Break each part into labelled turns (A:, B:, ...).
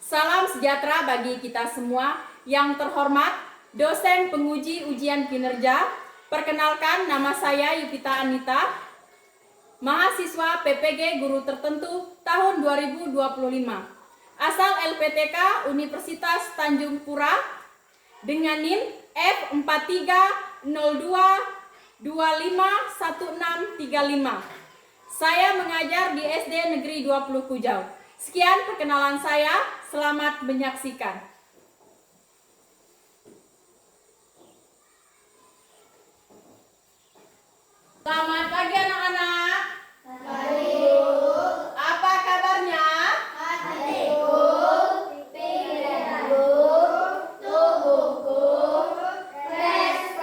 A: Salam sejahtera bagi kita semua. Yang terhormat, dosen penguji ujian kinerja. Perkenalkan, nama saya Yupita Anita, mahasiswa PPG Guru Tertentu tahun 2025. Asal LPTK Universitas Tanjung Pura dengan NIM F4302251635. Saya mengajar di SD Negeri 20 Kujau. Sekian perkenalan saya, selamat menyaksikan. Selamat pagi anak-anak.
B: Pagi, Bu.
A: Apa kabarnya?
B: Hati, Bu. Pikiranku, tubuhku, fresh.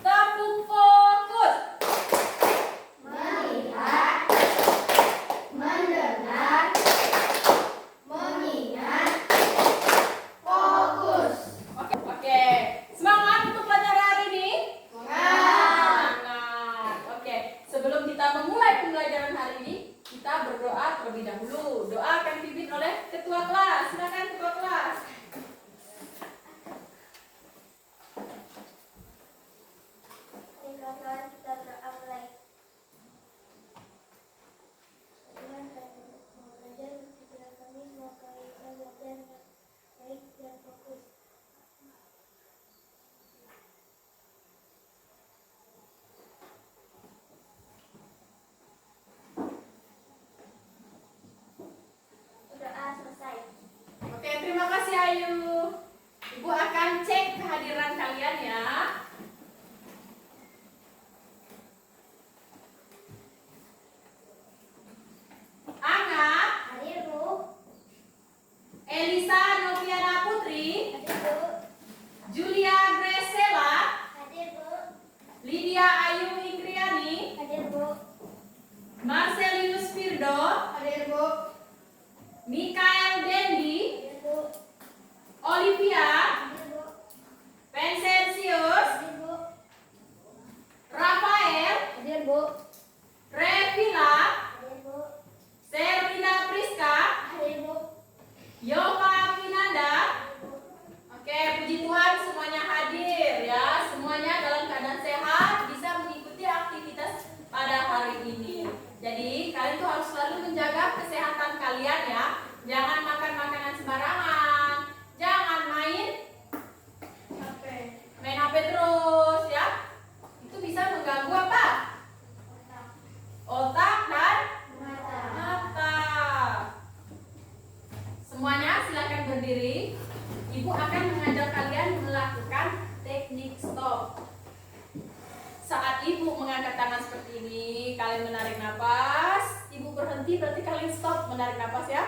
A: Tepuk fokus.
B: Melihat, mendengar, mengingat, fokus.
A: Oke. Semangat untuk pelajaran hari ini.
B: Semangat.
A: Semangat. Oke. Sebelum kita memulai pembelajaran hari ini, kita berdoa terlebih dahulu. Doa akan dipimpin oleh ketua kelas. Silakan ketua kelas.
B: Kawan kita berdoa mulai. Belajar pikiran kami semoga kita belajar baik dan fokus. Doa selesai.
A: Oke, terima kasih Ayu. Ibu akan cek kehadiran kalian ya. Angat,
B: Hadir, Bu.
A: Elisa Noviana Putri,
B: Hadir, Bu.
A: Julia Gresela,
B: Hadir, Bu.
A: Lydia Ayu Ingriani,
B: Hadir, Bu.
A: Marcelinus Firdo,
B: Hadir, Bu.
A: Mikael Dendi,
B: Hadir, Bu.
A: Olivia,
B: Hadir, Bu.
A: Vincenzius,
B: Hadir, Bu.
A: Rafael,
B: Hadir, Bu.
A: Revila,
B: Hadir, Bu.
A: Serlina Priska,
B: Hadir, Bu.
A: Yova Pinanda.
B: Hadir, Bu.
A: Oke, puji Tuhan semuanya hadir ya. Semuanya dalam keadaan sehat, bisa mengikuti aktivitas pada hari ini. Jadi kalian tuh harus selalu menjaga kesehatan kalian ya. Jangan makan makanan sembarangan. Jangan main HP terus ya. Itu bisa mengganggu apa? Otak dan
B: Mata.
A: mata. Semuanya silakan berdiri. Ibu akan mengajak kalian melakukan teknik stop. Saat ibu mengangkat tangan seperti ini, kalian menarik napas. Ibu berhenti, berarti kalian stop menarik napas ya.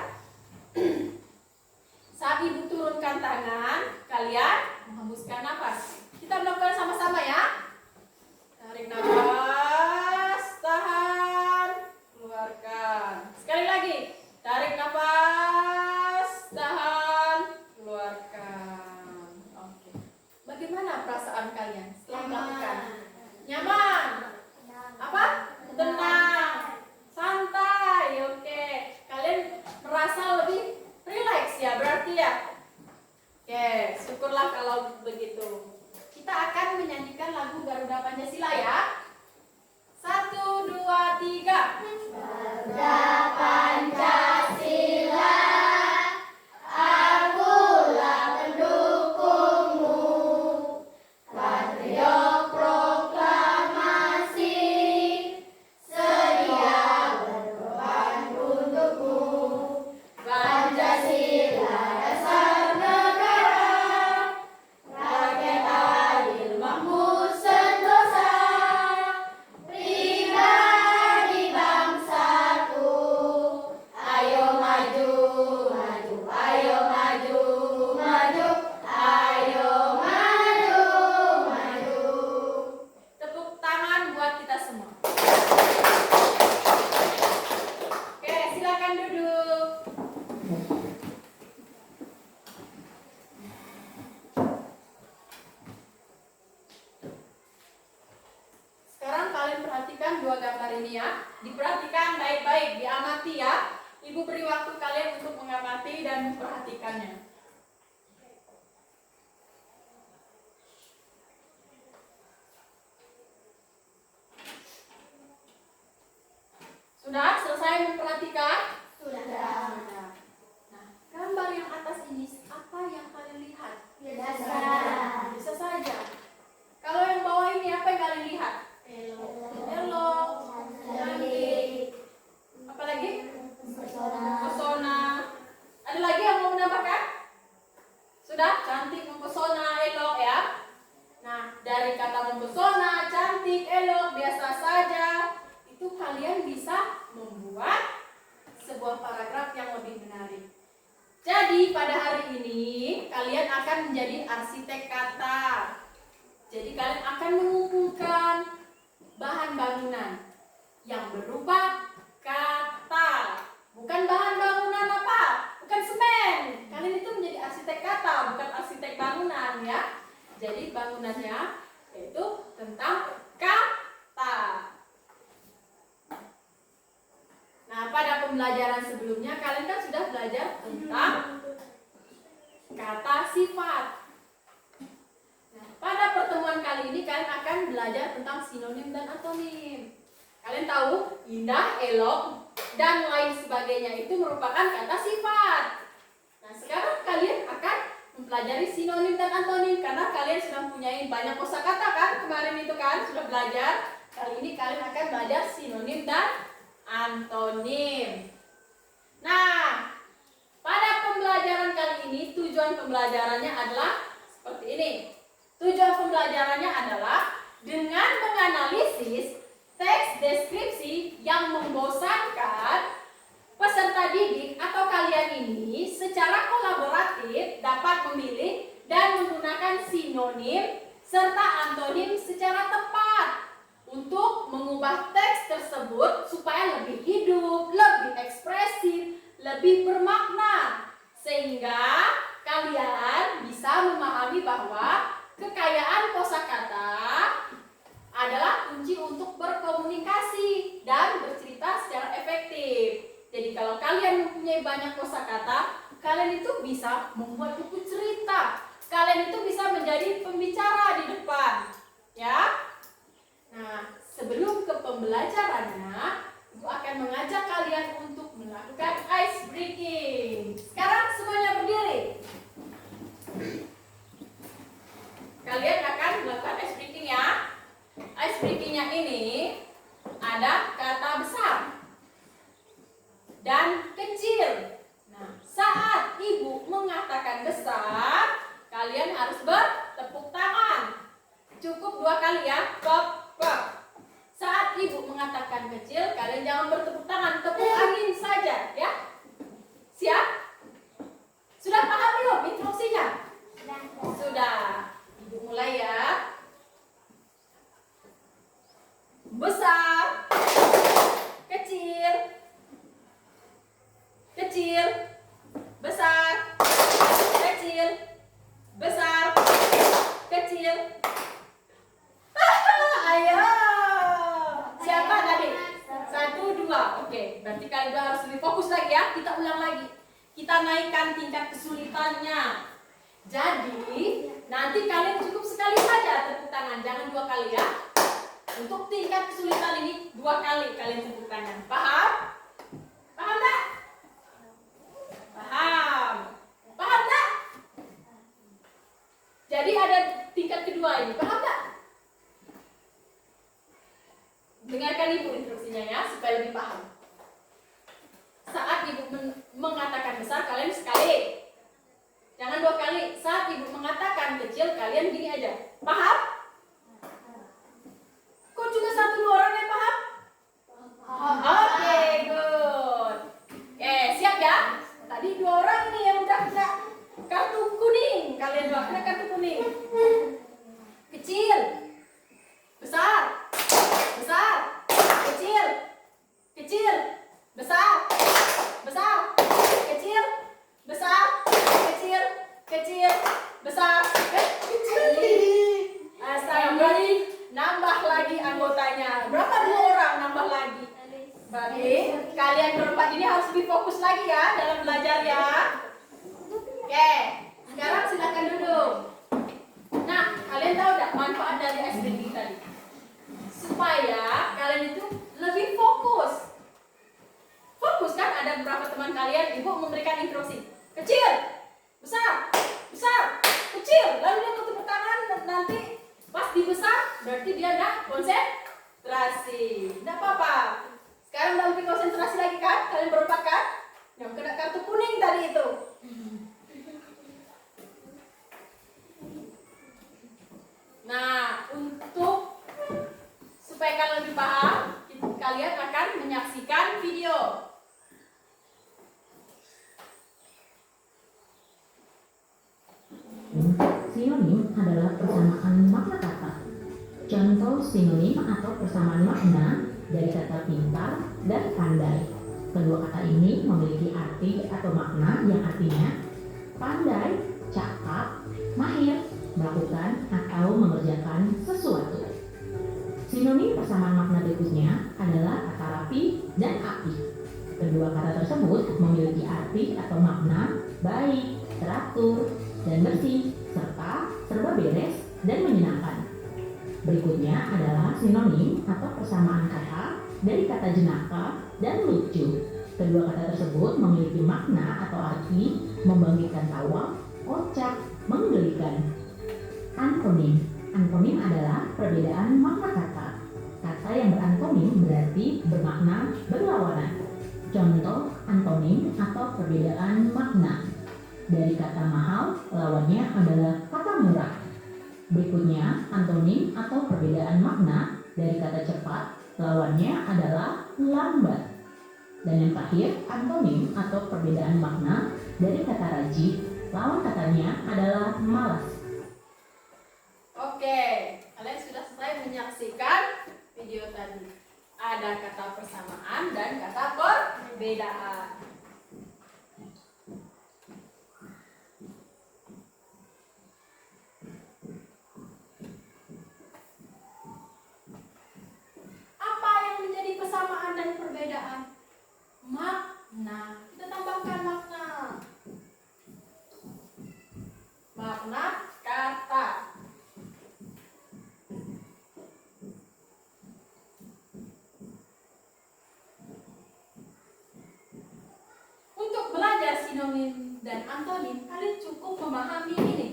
A: Saat ibu turunkan tangan, kalian menghembuskan napas. Kita melakukan sama-sama ya. Tarik napas, tahan, keluarkan. Sekali lagi, tarik napas, tahan, keluarkan. Oke. Bagaimana perasaan kalian setelah melakukan? Nyaman? Apa? Tenang, santai. Oke. Kalian merasa lebih rileks ya berarti ya. Oke, syukurlah kalau begitu. Kita akan menyanyikan lagu Garuda Pancasila ya. 1, 2, 3.
B: Garuda Pancasila, akulah pendukungmu. Patriot proklamasi, sedia berkorban untukmu. Pancasila dasar negara, rakyat adil makmur sentosa, pribadi bangsaku
A: mengamati dan memperhatikannya. Sudah selesai memperhatikan?
B: Sudah.
A: Sudah. Nah, gambar yang atas ini apa yang kalian lihat?
B: Biasa.
A: Bisa saja. Kalau yang bawah ini apa yang kalian lihat? Elok, cantik. Apa lagi? Mempesona. Ada lagi yang mau menambahkan? Sudah, cantik, mempesona, elok ya. Nah, dari kata mempesona, cantik, elok, biasa saja, itu kalian bisa membuat sebuah paragraf yang lebih menarik. Jadi pada hari ini kalian akan menjadi arsitek kata. Jadi kalian akan mengumpulkan bahan bangunan yang berupa kata. Bukan bahan bangunan apa? Bukan semen. Kalian itu menjadi arsitek kata, bukan arsitek bangunan ya. Jadi bangunannya yaitu tentang kata. Nah, pada pembelajaran sebelumnya kalian kan sudah belajar tentang kata sifat. Nah, pada pertemuan kali ini kalian akan belajar tentang sinonim dan antonim. Kalian tahu indah, elok, dan lain sebagainya itu merupakan kata sifat. Nah, sekarang kalian akan mempelajari sinonim dan antonim karena kalian sudah mempunyai banyak kosakata kan? Kemarin itu kan sudah belajar. Kali ini kalian akan belajar sinonim dan antonim. Nah, pada pembelajaran kali ini tujuan pembelajarannya adalah seperti ini. Tujuan pembelajarannya adalah dengan menganalisis teks deskripsi yang membosankan, peserta didik atau kalian ini secara kolaboratif dapat memilih dan menggunakan sinonim serta antonim secara tepat untuk mengubah teks tersebut supaya lebih hidup, lebih ekspresif, lebih bermakna, sehingga kalian bisa memahami bahwa kekayaan kosakata adalah kunci untuk berkomunikasi dan bercerita secara efektif. Jadi kalau kalian mempunyai banyak kosakata, kalian itu bisa membuat buku cerita. Kalian itu bisa menjadi pembicara di depan, ya. Nah, sebelum ke pembelajarannya, Ibu akan mengajak kalian untuk melakukan ice breaking. Sekarang semuanya berdiri. Kalian akan melakukan ice breaking ya. Ice breakingnya ini ada kata besar dan kecil. Nah, saat Ibu mengatakan besar, kalian harus bertepuk tangan. Cukup 2 kali ya. Pop. Saat Ibu mengatakan kecil, kalian jangan bertepuk tangan, tepuk angin saja, ya. Siap? Sudah paham belum instruksinya? Sudah. Ibu mulai ya. Besar, kecil, kecil, besar, kecil, besar, kecil. Ayo. Siapa tadi? 1, 2. Oke, berarti kalian udah harus lebih fokus lagi ya. Kita ulang lagi. Kita naikkan tingkat kesulitannya. Jadi, nanti kalian cukup sekali saja tepuk tangan. Jangan 2 kali ya. Untuk tingkat kesulitan ini 2 kali kalian tepuk tangan. Paham? Paham tak? Paham. Paham tak? Jadi ada tingkat kedua ini. Paham tak? Dengarkan Ibu instruksinya ya, supaya lebih paham. Saat Ibu mengatakan besar, kalian sekali. Jangan 2 kali. Saat Ibu mengatakan kecil, kalian gini aja. Paham? Kok cuma 1-2 orang yang paham? Oke, good. Oke, siap ya? Tadi 2 orang nih yang udah kena kartu kuning. Kalian 2 kena kartu kuning. Kecil, besar, besar, kecil, kecil, besar, besar, kecil, besar, kecil, kecil, besar, kecil. Astaga, nambah lagi anggotanya. Berapa 2 orang nambah lagi? Berarti kalian berempat ini harus lebih fokus lagi ya dalam belajar ya. memberikan instruksi. Kecil, besar, besar, kecil. Lalu dia bertepuk tangan, nanti pas dibesar berarti dia ada konsentrasi. Tidak apa-apa. Sekarang udah lebih konsentrasi lagi kan? Kalian berempat kan? Yang kena kartu kuning tadi itu. Nah, untuk supaya kalian lebih paham, kalian akan menyaksikan video.
C: Sinonim adalah persamaan makna kata. Contoh sinonim atau persamaan makna dari kata pintar dan pandai. Kedua kata ini memiliki arti atau makna yang artinya pandai, cakap, mahir, melakukan atau mengerjakan sesuatu. Sinonim persamaan makna berikutnya adalah kata rapi dan api. Kedua kata tersebut memiliki arti atau makna baik, teratur, dan bersih, serta serba beres dan menyenangkan. Berikutnya adalah sinonim atau persamaan kata dari kata jenaka dan lucu. Kedua kata tersebut memiliki makna atau arti membangkitkan tawa, kocak, menggelikan. Antonim. Antonim adalah perbedaan makna kata. Kata yang berantonim berarti bermakna berlawanan. Contoh antonim atau perbedaan makna. Dari kata mahal, lawannya adalah kata murah. Berikutnya, antonim atau perbedaan makna dari kata cepat, lawannya adalah lambat. Dan yang terakhir, antonim atau perbedaan makna dari kata rajin, lawan katanya adalah malas.
A: Oke, kalian sudah selesai menyaksikan video tadi. Ada kata persamaan dan kata perbedaan. Apa yang menjadi persamaan dan perbedaan? Makna. Kita tambahkan makna. Makna kata. Untuk belajar sinonim dan antonim, kalian cukup memahami ini.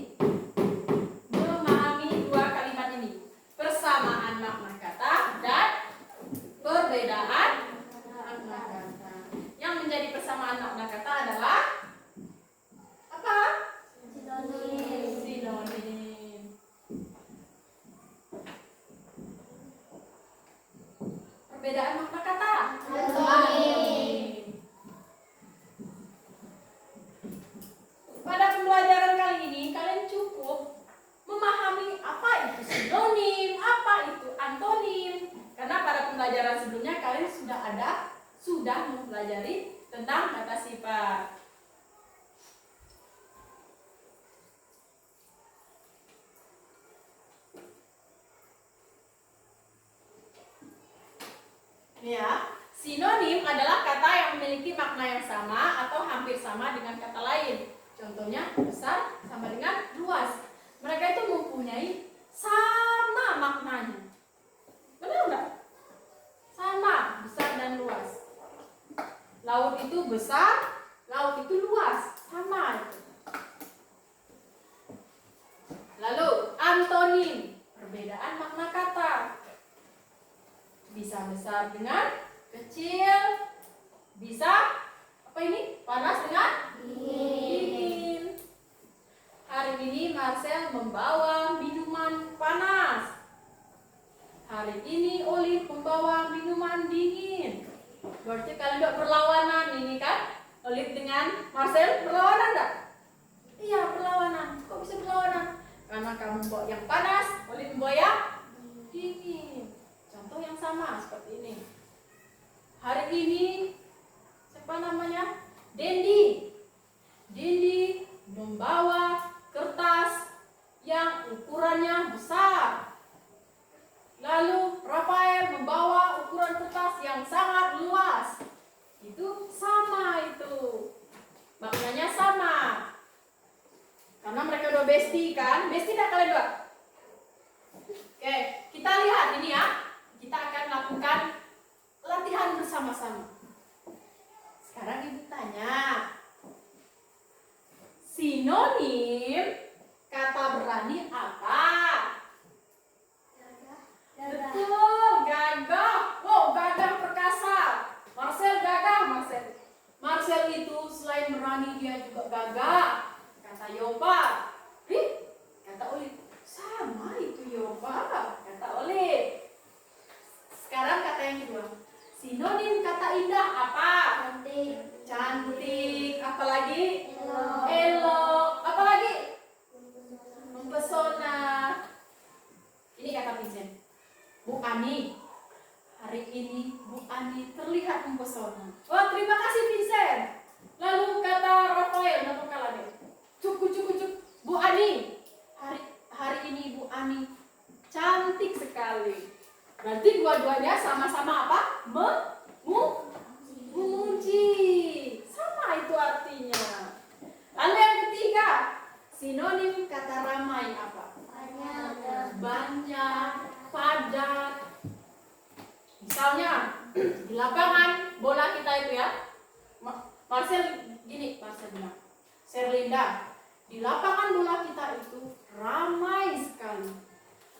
A: Memahami dua kalimat ini. Persamaan makna kata dan perbedaan makna kata. Yang menjadi persamaan makna kata adalah apa? Sinonim. Perbedaan makna kata. Antonim. Pada pembelajaran kali ini kalian cukup memahami apa itu sinonim, apa itu antonim. Karena pada pembelajaran sebelumnya kalian sudah mempelajari tentang kata sifat. Ya, sinonim adalah kata yang memiliki makna yang sama atau hampir sama dengan kata lain. Contohnya besar sama dengan luas. Mereka itu mempunyai sama maknanya. Benar enggak? Sama, besar dan luas. Laut itu besar, laut itu luas, sama itu. Lalu antonim, perbedaan makna kata. Bisa besar dengan kecil, bisa apa ini? Panas dengan dingin. Hari ini Marcel membawa minuman panas. Hari ini Olive membawa minuman dingin. Berarti kalian udah berlawanan ini kan? Olive dengan Marcel berlawanan enggak? Iya, berlawanan. Kok bisa berlawanan? Karena kamu bawa yang panas, Olive membawa yang dingin. Contoh yang sama seperti ini. Hari ini siapa namanya? Dendi. Dendi membawa kertas yang ukurannya besar. Lalu Rafael membawa ukuran kertas yang sangat luas. Itu sama itu. Maknanya sama. Karena mereka udah bestie kan? Bestie enggak kalian dua? Oke, kita lihat ini ya. Kita akan lakukan latihan bersama-sama. Sekarang ibu tanya, Sinonim kata berani apa?
B: Gagah.
A: Betul, gagah. Wow, gagah perkasa. Marcel gagah, Marcel. Marcel itu selain berani dia juga gagah. Kata Yoba. Kata Olip. Sama itu Yoba, kata Olip. Sekarang kata yang kedua. Sinonim kata indah apa?
B: Cantik.
A: Cantik. Apalagi?
B: Elok.
A: Elok. Apalagi? Mempesona. Ini kata Vincent. Bu Ani, hari ini Bu Ani terlihat mempesona. Wah, terima kasih Vincent. Lalu kata Rafael, nama kalah deh. Cuk. Bu Ani, hari ini Bu Ani cantik sekali. Berarti dua-duanya sama-sama apa? Memuji. Sama itu artinya. Lalu yang ketiga, sinonim kata ramai apa? Banyak, padat. Misalnya di lapangan bola kita itu ya, Marcel bilang, Serlinda, di lapangan bola kita itu ramai sekali.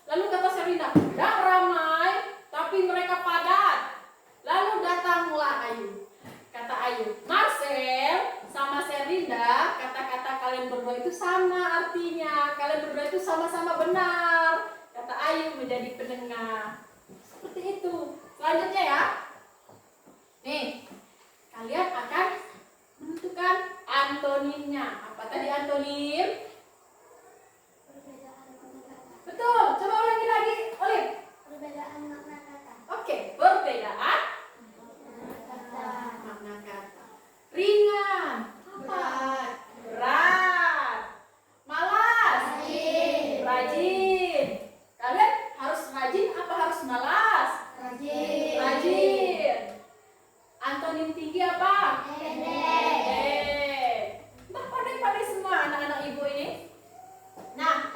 A: Lalu kata Serlinda, tidak ramai, tapi mereka padat. Lalu datanglah Ayu. Kata Ayu, Marcel sama Serlinda, kata-kata kalian berdua itu sama artinya. Kalian berdua itu sama-sama benar. Kata Ayu menjadi pendengar. Seperti itu. Selanjutnya ya. Nih, kalian akan menentukan antonimnya. Apa tadi antonim?
B: Perbedaan makna kata.
A: Betul. Coba ulangi lagi, Olip.
B: Perbedaan makna kata.
A: Oke, perbedaan
B: Kata.
A: makna kata. Ringan. Apa? Berat. Malas. Rajin. Kalian harus rajin apa harus malas? Rajin. Antonim tinggi apa? Pendek. Nah, pandai-pandai semua anak-anak ibu ini. Nah,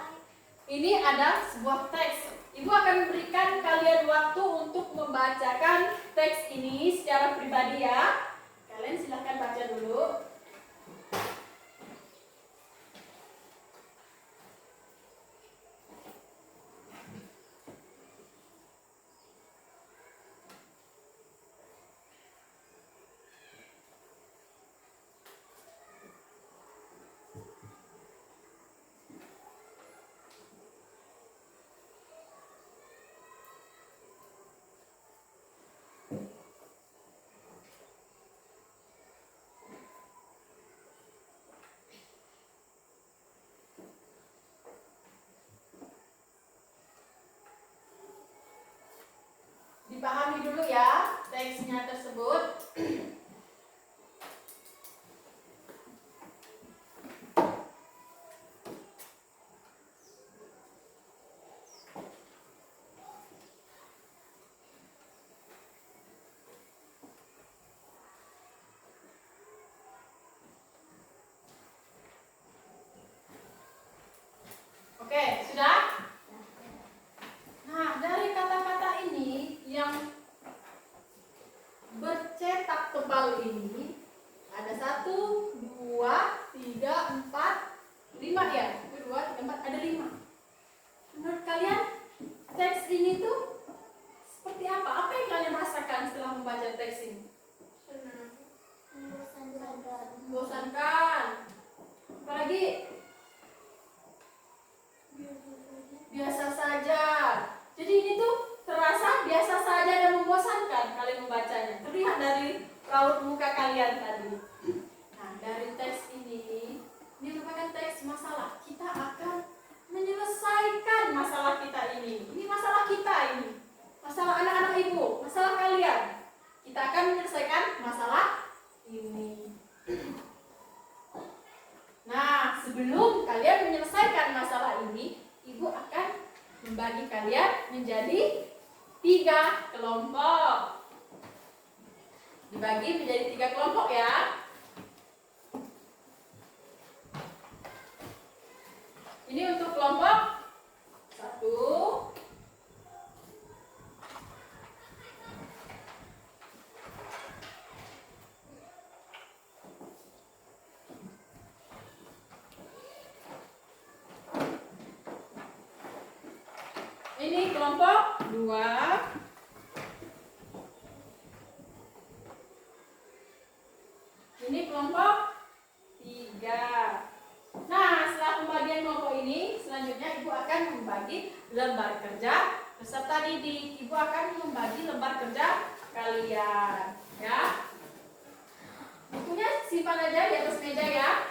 A: ini ada sebuah teks. Ibu akan memberikan kalian waktu untuk membacakan teks ini secara pribadi ya. Kalian silahkan baca dulu. Dipahami dulu ya teksnya tersebut. Oke, sudah? Nah, dari kata-kata ini yang bercetak tebal ini ada 1, 2, 3, 4, 5 ya? 1, 2, 3, 4, ada 5. Menurut kalian teks ini tuh seperti apa? Apa yang kalian rasakan setelah membaca teks ini?
B: Senang. Membosankan.
A: Membosankan. Apalagi? Biasa saja. Jadi ini tuh terasa biasa saja dan membosankan kalian membacanya. Terlihat dari raut muka kalian tadi. Nah, dari teks ini merupakan teks masalah. Kita akan menyelesaikan masalah kita ini. Ini masalah kita ini. Masalah anak-anak ibu, masalah kalian. Kita akan menyelesaikan masalah ini. Nah, sebelum kalian menyelesaikan masalah ini, Ibu akan membagi kalian menjadi 3 kelompok. Dibagi menjadi 3 kelompok ya. Ini untuk kelompok 1, kelompok 2. Ini kelompok 3. Nah, setelah pembagian kelompok ini, selanjutnya Ibu akan membagi lembar kerja. Peserta didik, Ibu akan membagi lembar kerja kalian, ya. Bukunya simpan aja di atas meja ya.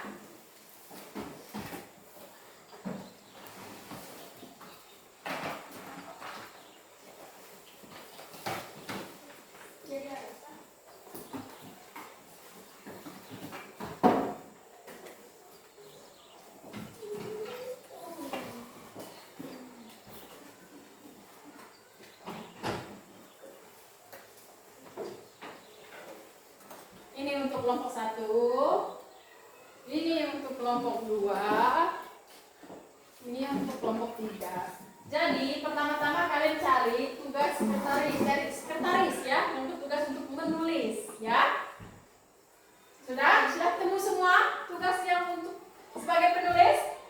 A: Ini untuk kelompok 1, ini untuk kelompok 2, ini untuk kelompok 3. Jadi pertama-tama kalian cari tugas sekretaris ya, untuk tugas untuk menulis ya. Sudah ketemu semua tugas yang untuk sebagai penulis?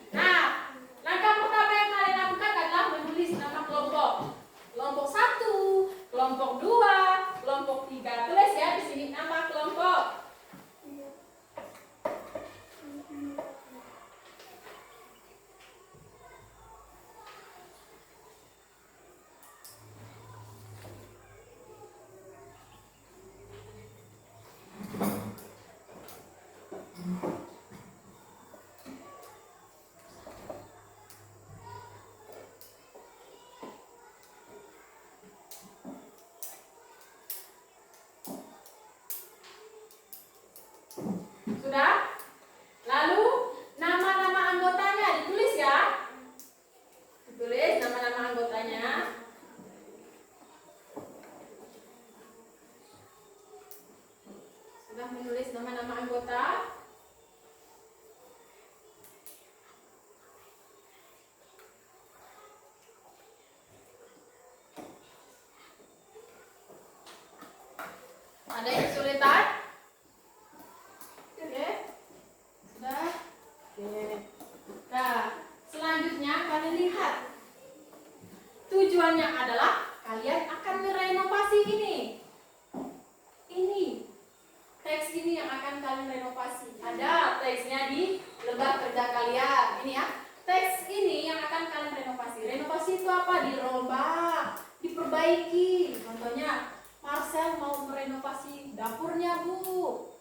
A: Nah, langkah pertama yang kalian lakukan adalah menulis nama kelompok. Kelompok 1, kelompok 2, kelompok 3. Tulis ya di sini nama kelompok. Sudah? Lalu nama-nama anggotanya ditulis ya. Ditulis nama-nama anggotanya. Sudah menulis nama-nama anggota? Ada yang kesulitan? Nah, selanjutnya kalian lihat. Tujuannya adalah kalian akan merenovasi ini. Ini teks ini yang akan kalian renovasi. Ada teksnya di lembar kerja kalian. Ini ya. Teks ini yang akan kalian renovasi. Renovasi itu apa? Dirombak, diperbaiki. Contohnya, Marcel mau merenovasi dapurnya, Bu.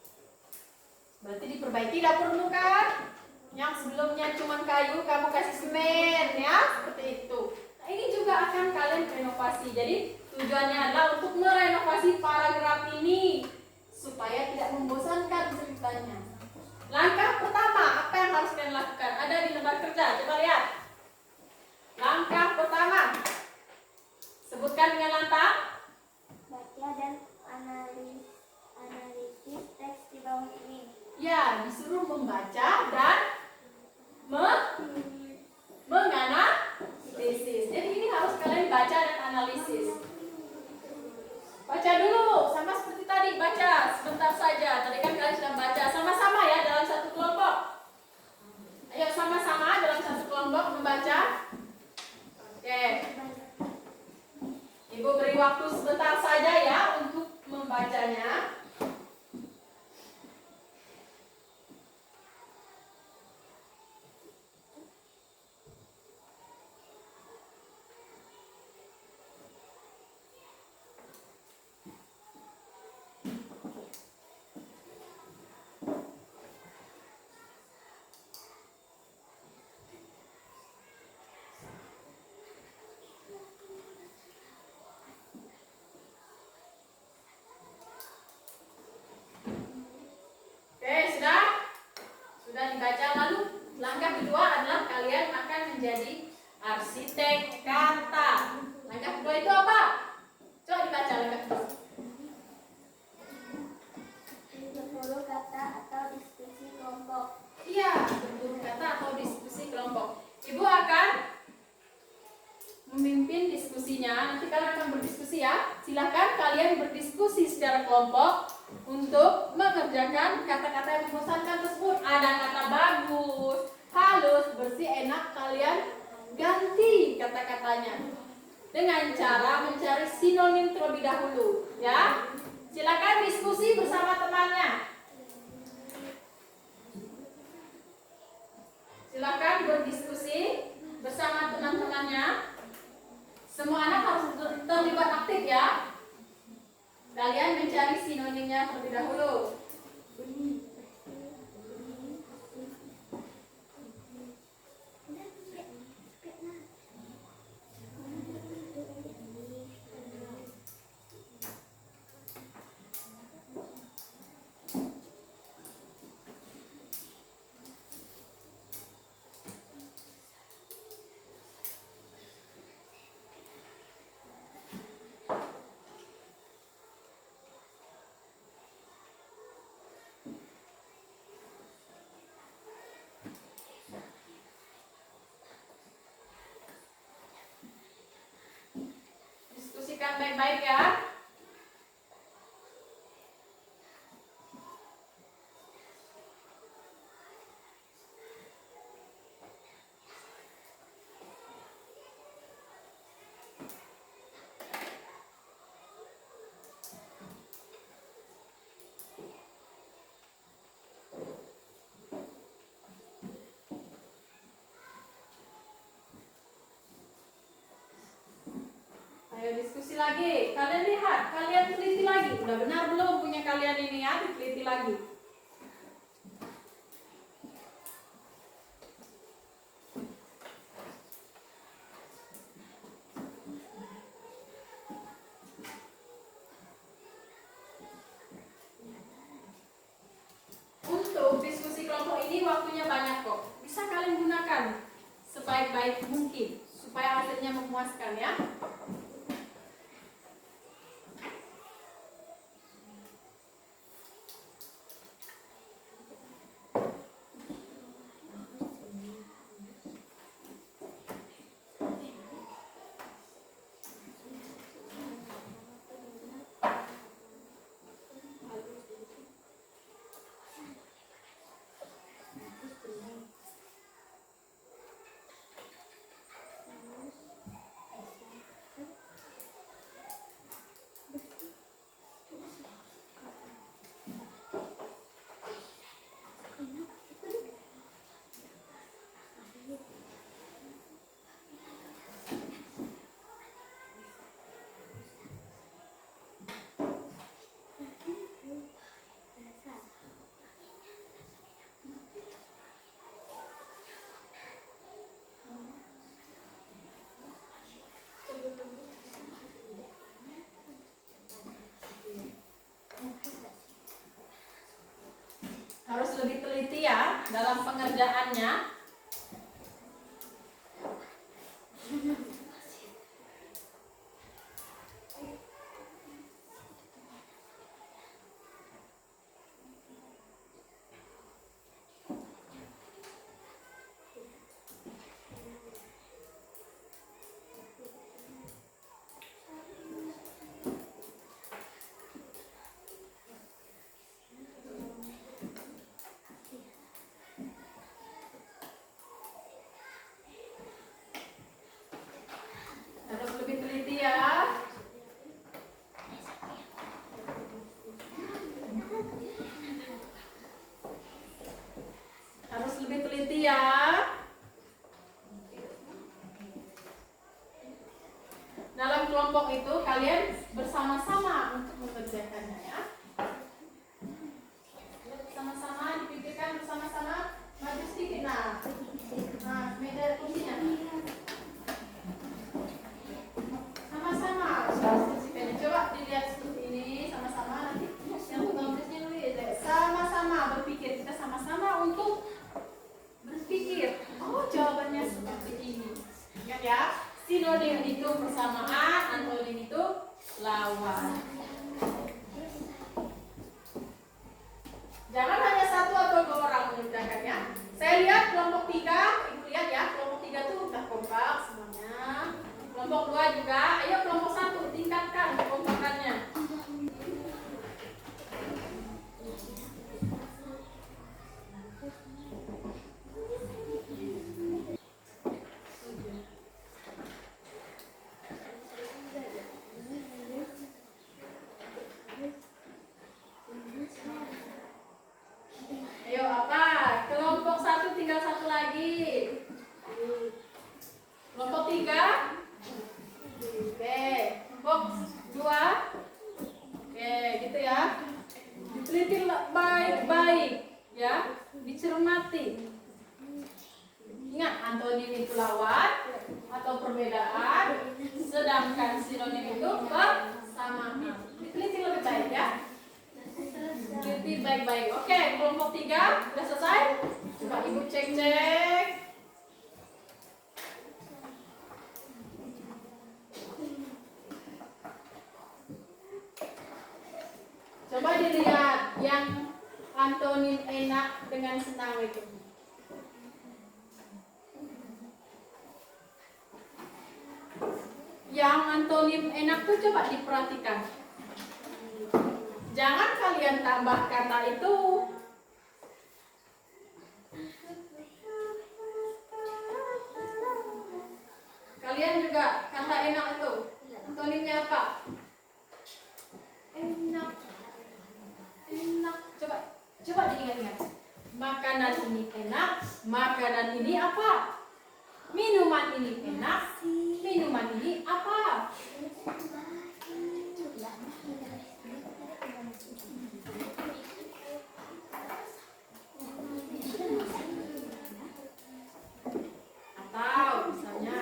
A: Berarti diperbaiki dapurmu kan? Yang sebelumnya cuma kayu, kamu kasih semen ya, seperti itu. Nah, ini juga akan kalian renovasi. Jadi tujuannya adalah untuk merenovasi paragraf ini supaya tidak membosankan ceritanya. Langkah pertama, apa yang harus kalian lakukan? Ada di lembar kerja, coba lihat. Langkah pertama, sebutkan dengan lantang.
B: Baca dan analisis teks di bawah ini.
A: Ya, disuruh membaca dan menganalisis. Jadi ini harus kalian baca dan analisis. Baca dulu, sama seperti tadi, baca sebentar saja. Tadi kan kalian sudah baca sama-sama ya dalam satu kelompok. Ayo sama-sama dalam satu kelompok membaca. Oke. Ibu beri waktu sebentar saja ya untuk membacanya. Dibaca. Lalu langkah kedua adalah kalian akan menjadi arsitek kata. Langkah kedua itu apa? Coba dibaca langkah kedua.
B: Berburu kata atau diskusi kelompok.
A: Iya, berburu kata atau diskusi kelompok. Ibu akan memimpin diskusinya. Nanti kalian akan berdiskusi ya. Silakan kalian berdiskusi secara kelompok untuk mengerjakan kata-kata yang membosankan tersebut. Ada kata bagus, halus, bersih, enak, kalian ganti kata-katanya. terlebih dahulu, ya. Silakan diskusi bersama temannya. Silakan berdiskusi bersama teman-temannya. Semua anak harus terlibat aktif ya. Kalian mencari sinonimnya terlebih dahulu. Diskusikan baik-baik ya. Ayo diskusi lagi. Kalian lihat, kalian teliti lagi. Udah benar belum punya kalian ini ya? Diteliti lagi. Untuk diskusi kelompok ini waktunya banyak kok. Bisa kalian gunakan sebaik-baik mungkin supaya hasilnya memuaskan ya. Harus lebih teliti ya dalam pengerjaannya. Harus lebih teliti ya. Harus lebih teliti ya. Dalam kelompok itu kalian bersama-sama untuk mengerjakannya ya. Bersama-sama dipikirkan bersama-sama. Maju sedikit nah. Nah, meja kursinya. Sama-sama. Coba dilihat seperti ini sama-sama nanti yang tulisnya nulis. Sama-sama berpikir. Kita sama-sama untuk berpikir. Oh, jawabannya seperti ini. Ingat ya, sinonim itu persamaan, antonim itu lawan. Jangan hanya satu atau dua orang mengerjakannya. Saya lihat kelompok 3, ibu lihat ya, kelompok 3 tuh udah kompak semuanya. Kelompok 2 juga, ayo kelompok 1 tingkatkan kekompakannya. dicermati. Ingat, antonim itu lawan atau perbedaan, sedangkan sinonim itu persamaan. Diteliti lebih baik ya. Teliti baik-baik. Oke, kelompok 3 sudah selesai. Coba ibu cek-cek. Coba dilihat yang antonim enak dengan senang itu. Yang antonim enak tuh coba diperhatikan. Jangan kalian tambah kata itu. Kalian juga kata enak itu. Antonimnya apa? Enak. Enak. Coba diingat-ingat. Makanan ini enak. Makanan ini apa? Minuman ini enak. Minuman ini apa? Atau misalnya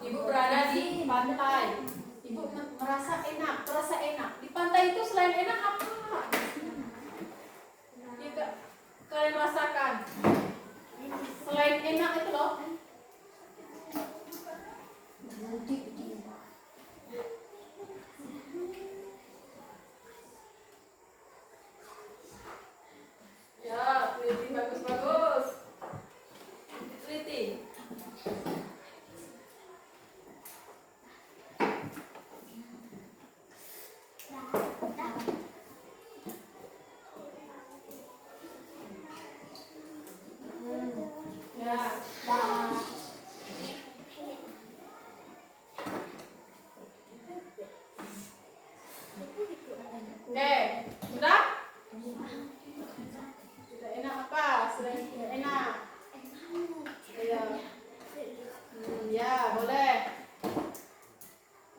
A: ibu berada di pantai, ibu merasa enak. Di pantai itu selain enak apa? Ya, kalian rasakan. Selain enak itu loh. Ya, teliti bagus-bagus. Teliti. Ya. Oke, sudah? Sudah enak apa? Sudah enak. Ya. Ya, boleh.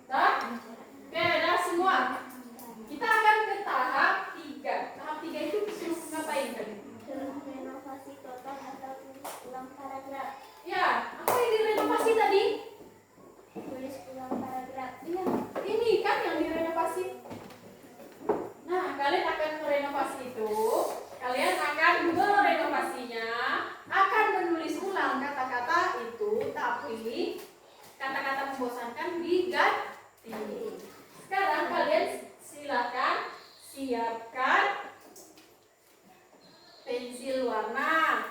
A: Dah? Oke, dah semua. Kita akan ke tahap 3. Tahap 3 itu disuruh ngapain tadi?
B: Renovasi total atau ulang paragraf.
A: Ya, apa yang direnovasi tadi?
B: Tulis ulang paragraf.
A: Iya, ini kan yang direnovasi. Nah, kalian akan merenovasi itu. Kalian akan merenovasinya, akan menulis ulang kata-kata itu, tapi kata-kata membosankan diganti. Sekarang kalian silakan siapkan pensil warna.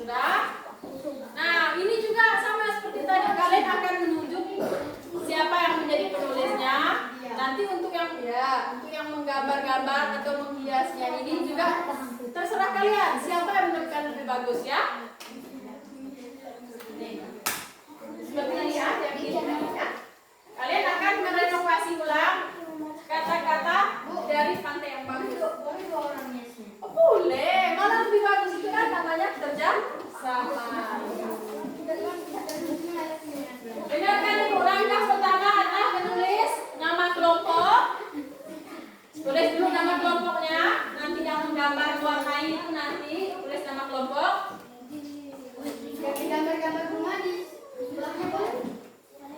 A: Sudah? Nah, ini juga sama seperti tadi. Kalian akan menunjuk siapa yang menjadi penulisnya. Nanti untuk yang menggambar-gambar atau menghiasnya ini juga terserah kalian. Siapa yang menunjukkan lebih bagus ya? Nih. Seperti ini ya, yang ini ya. Kalian akan merenovasi ulang kata-kata dari pantai yang bagus.
B: Boleh dua orangnya sih.
A: Oh, boleh, malah lebih bagus itu kan namanya kerjasama. Dengarkan ibu, langkah pertama adalah menulis nama kelompok. Tulis dulu nama kelompoknya, nanti yang menggambar warnai itu nanti tulis nama kelompok.
B: Yang gambar-gambar bunga di sebelahnya boleh?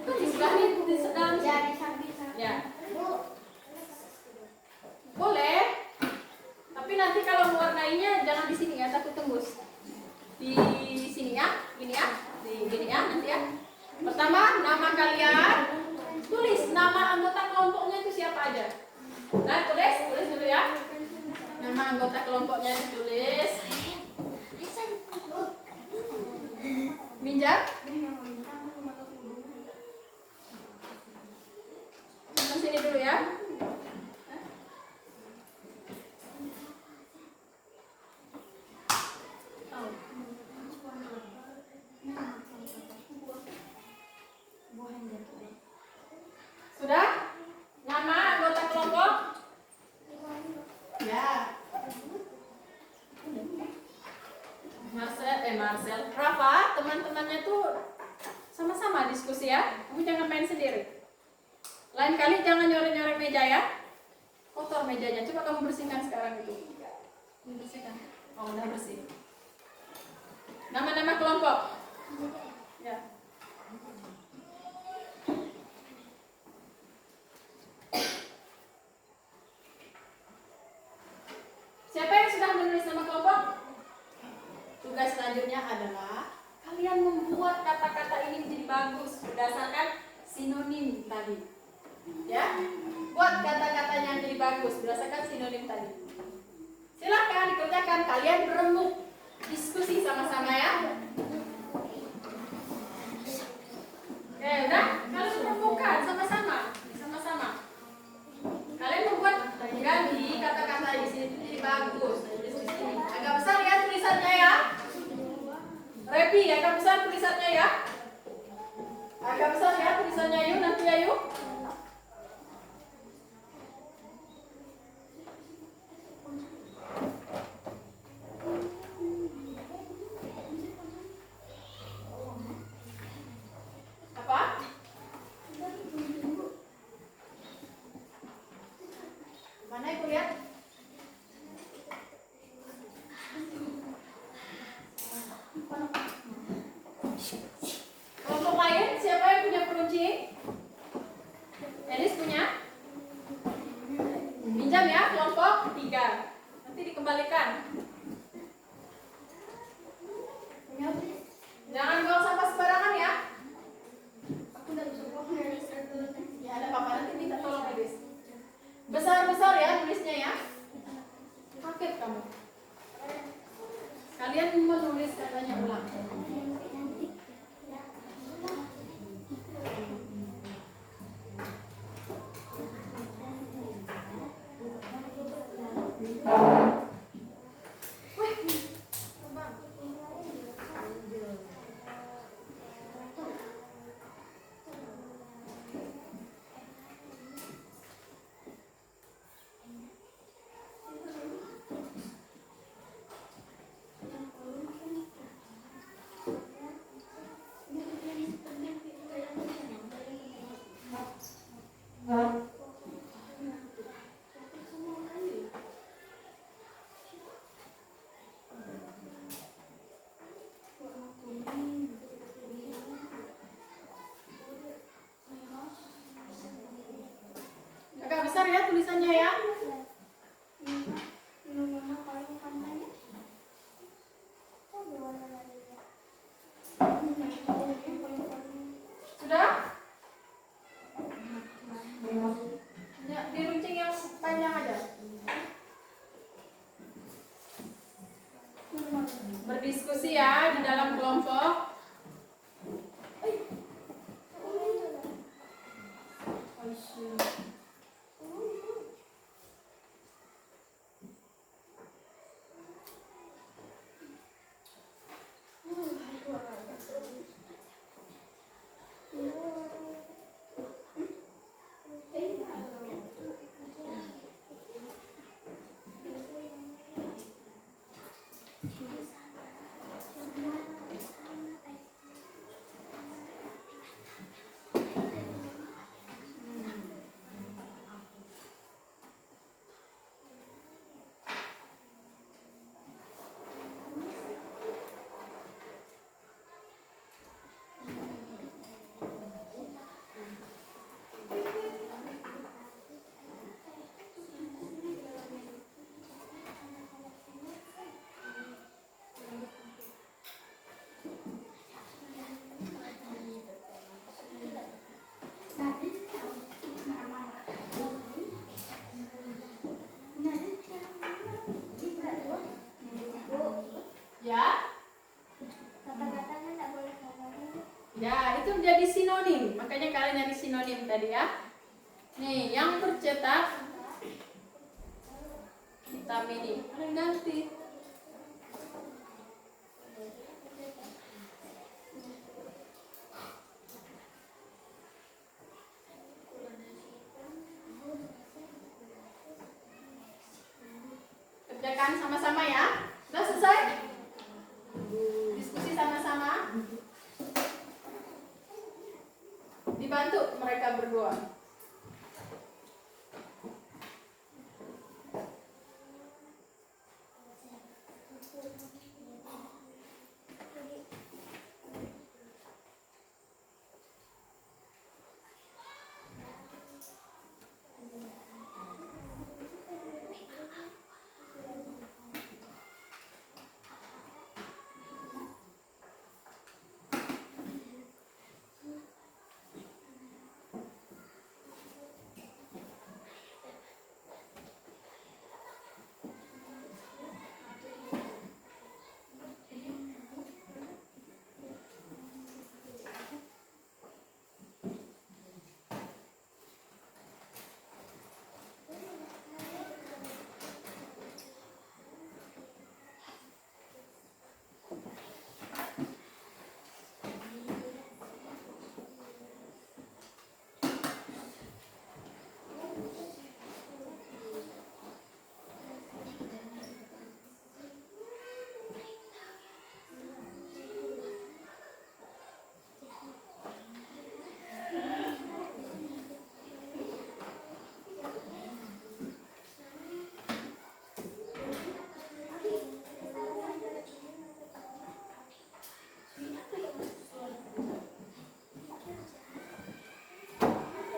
A: Itu di sebelah ini, di sedang.
B: Ya, di samping.
A: Ya, boleh. Tapi nanti kalau mewarnainya jangan di sini ya, takut tembus. Di sini ya, gini ya, gini ya nanti ya. Pertama nama kalian, tulis nama anggota kelompoknya itu siapa aja. Nah, tulis dulu ya. Nama anggota kelompoknya ditulis. Minjak. Sampai sini dulu ya. Sudah? Nama anggota kelompok? Ya. Marcel, Rafa, teman-temannya tuh sama-sama diskusi ya. Kamu jangan main sendiri. Lain kali jangan nyore-nyore meja ya. Kotor mejanya. Coba kamu bersihkan sekarang itu. Bersihkan. Oh, udah bersih. Nama-nama kelompok. Ya. Siapa yang sudah menulis nama kelompok? Tugas selanjutnya adalah kalian membuat kata-kata ini menjadi bagus berdasarkan sinonim tadi. Ya, buat kata-katanya menjadi bagus berdasarkan sinonim tadi. Silakan dikerjakan, kalian berembuk diskusi sama-sama ya. Oke, udah? Kalian berembukkan sama-sama. Kalian membuat ganti kata-kata di sini jadi bagus. Agak besar ya tulisannya ya. Repi, agak besar tulisannya ya. Agak besar ya tulisannya yuk nanti ya yuk. Apa? Mana ibu lihat? Kelompok lain, siapa yang punya kunci? Elis punya? Pinjam ya, kelompok 3. Nanti dikembalikan. Jangan buang sampah sembarangan ya. Ya ada papa nanti minta tolong Elis. Besar-besar ya tulisnya ya. Kaget kamu. Kalian menulis katanya ulang. Agak besar ya tulisannya ya. Sudah? Ya, diruncing yang panjang aja. Berdiskusi ya di dalam kelompok. Ya.
B: Kata-katanya tak boleh ngomong.
A: Ya, itu menjadi sinonim. Makanya kalian nyari sinonim tadi ya. Nih, yang tercetak hitam ini. Kalian ganti. Kerjakan sama-sama ya. Udah selesai? Dibantu mereka berdua.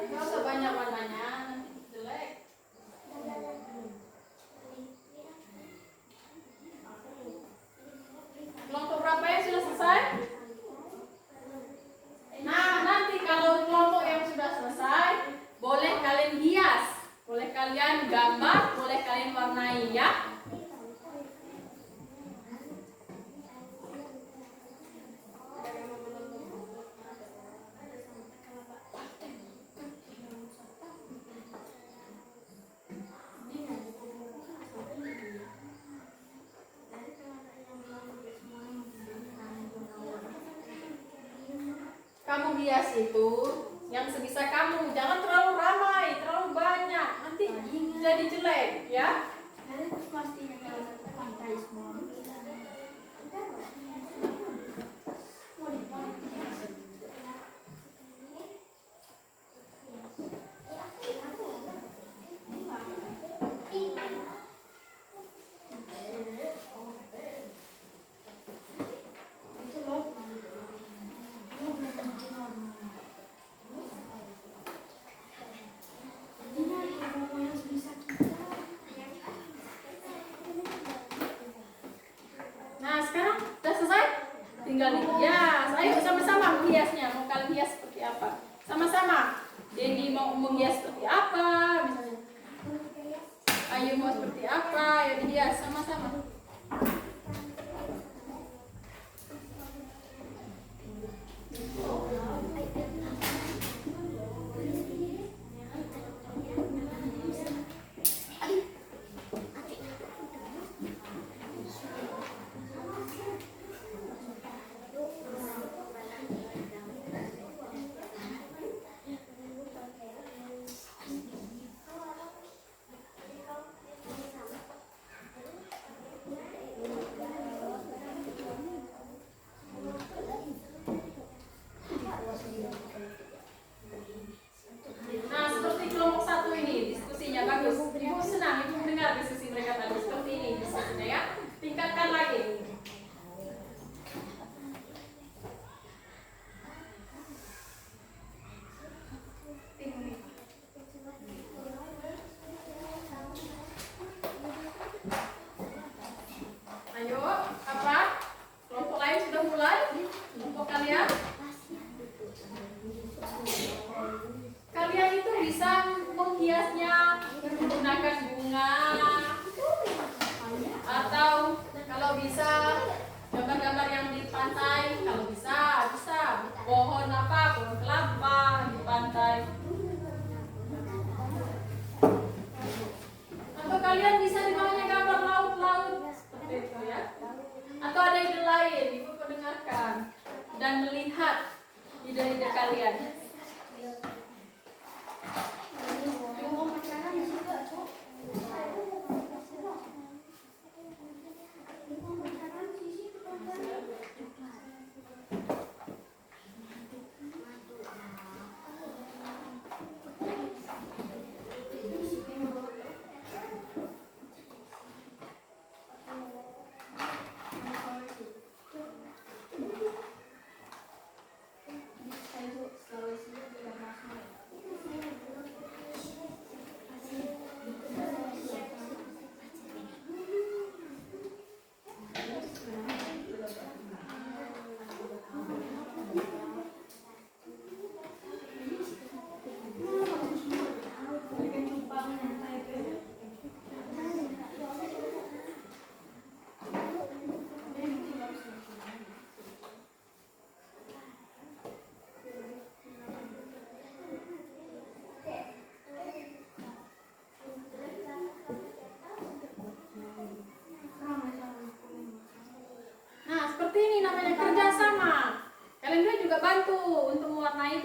A: Nggak usah banyak warnanya, nanti jelek. Kelompok berapa yang sudah selesai? Nah, nanti kalau kelompok yang sudah selesai, boleh kalian hias, boleh kalian gambar, boleh kalian warnai ya. Kamu hias itu yang sebisa kamu, jangan terlalu ramai, terlalu banyak, nanti jadi jelek ya. Nah, sekarang udah selesai? Tinggal dihias. Ayo sama-sama menghiasnya. Mau kalian hias seperti apa? Sama-sama. Jadi mau menghias seperti apa? Misalnya. Ayo mau seperti apa? Ayo dihias sama-sama. Nah, seperti kelompok satu ini, diskusinya bagus. Ibu senang, ibu mendengar diskusi mereka tadi. Seperti ini diskusinya ya. Tingkatkan lagi. Ayo, apa? Kelompok lain sudah mulai? Kelompok kalian? Kalian itu bisa menghiasnya menggunakan bunga atau kalau bisa gambar-gambar yang di pantai, kalau bisa pohon apa, pohon kelapa di pantai. Atau kalian bisa dimana gambar laut-laut seperti itu ya. Atau ada ide lain, ibu mendengarkan dan melihat ide-ide kalian.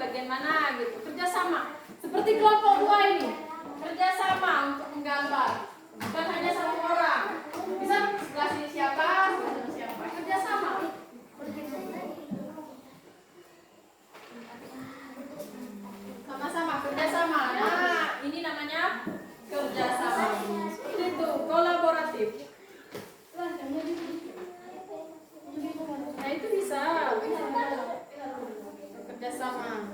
A: bagian mana gitu. Kerjasama. Seperti kelompok 2 ini. Kerjasama untuk menggambar. Bukan hanya satu orang. Bisa sebelah sini siapa, sebelah sini siapa. Kerjasama. Sama-sama kerjasama. Nah, ini namanya kerjasama. Seperti itu, kolaboratif. Nah, itu bisa kerjasama.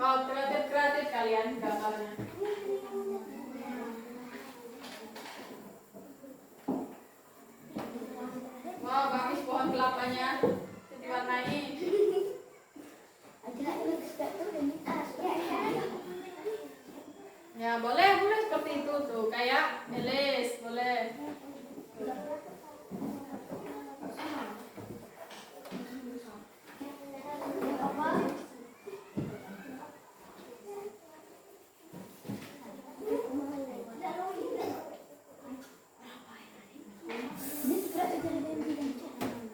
A: Wow, kreatif kalian gambarnya. Wow, bagus pohon kelapanya. Diwarnai. Ya, boleh seperti itu tuh, kayak melis, boleh.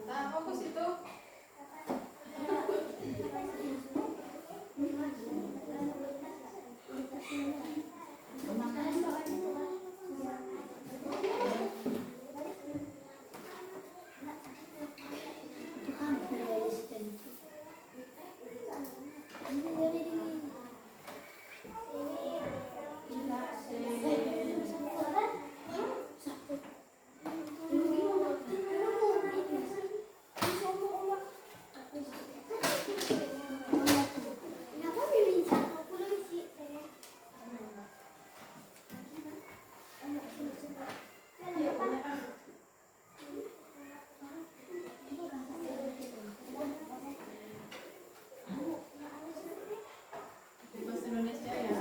A: Nah, fokus itu. Bahasa Indonesia ya.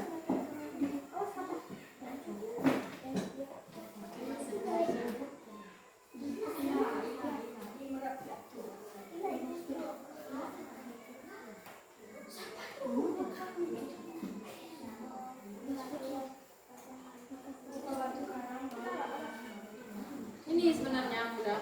A: Ini sebenarnya mudah.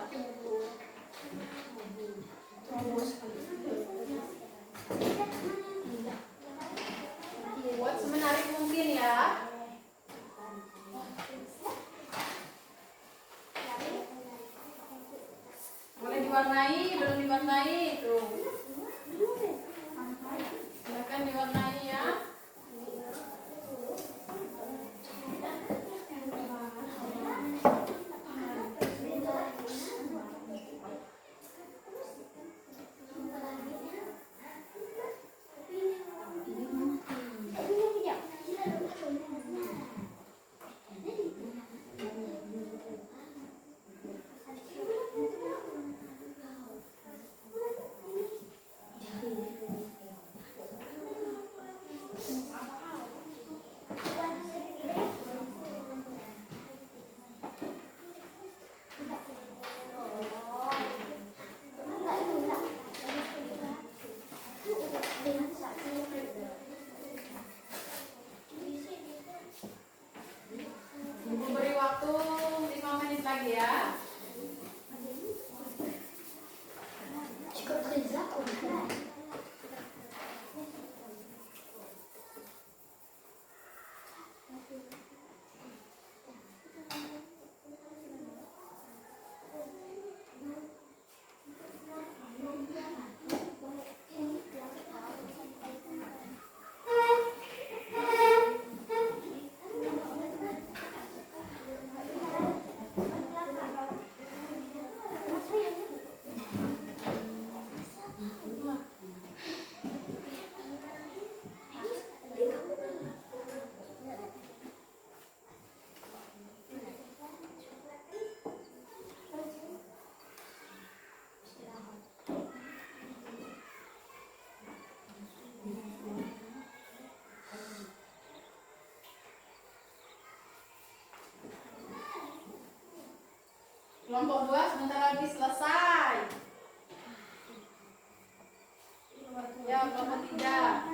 A: Buat semenarik mungkin ya. Boleh diwarnai, belum diwarnai itu. Silakan diwarnai ya. Ibu beri waktu 5 menit lagi ya. Kelompok 2 sebentar lagi selesai. Ya, kelompok 3.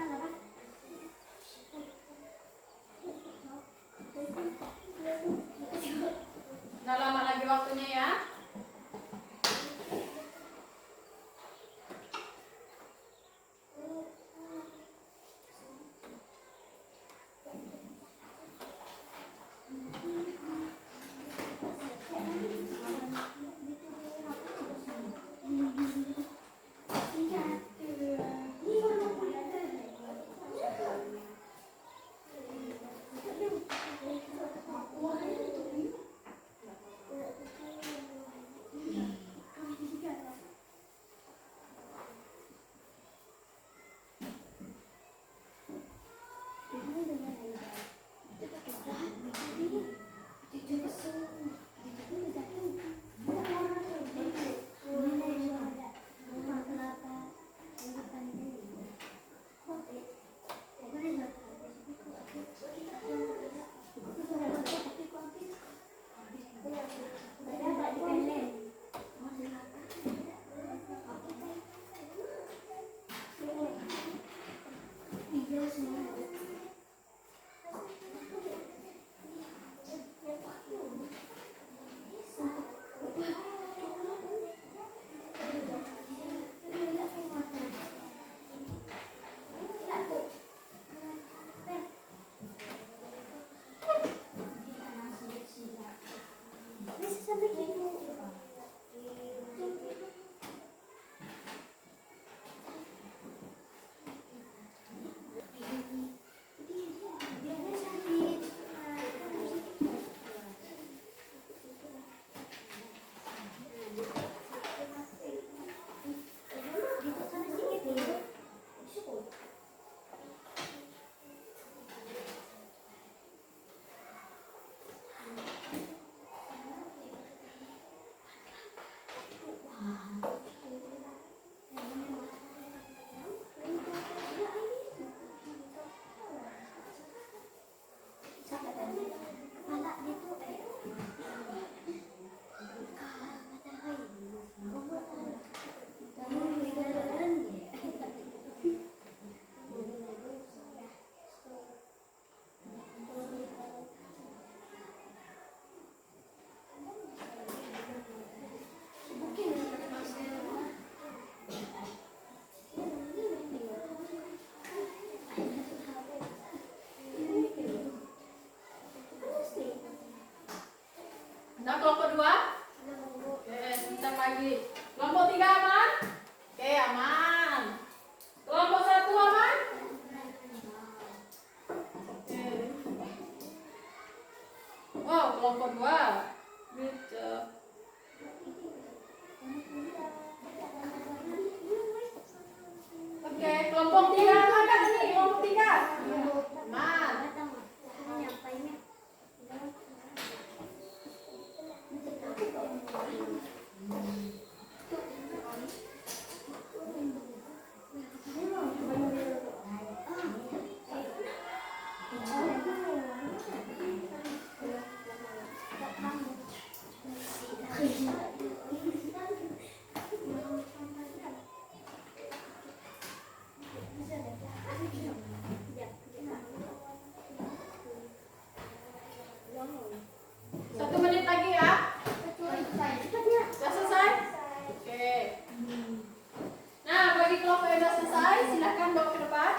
A: kelompok yang sudah selesai, silakan bawa ke depan.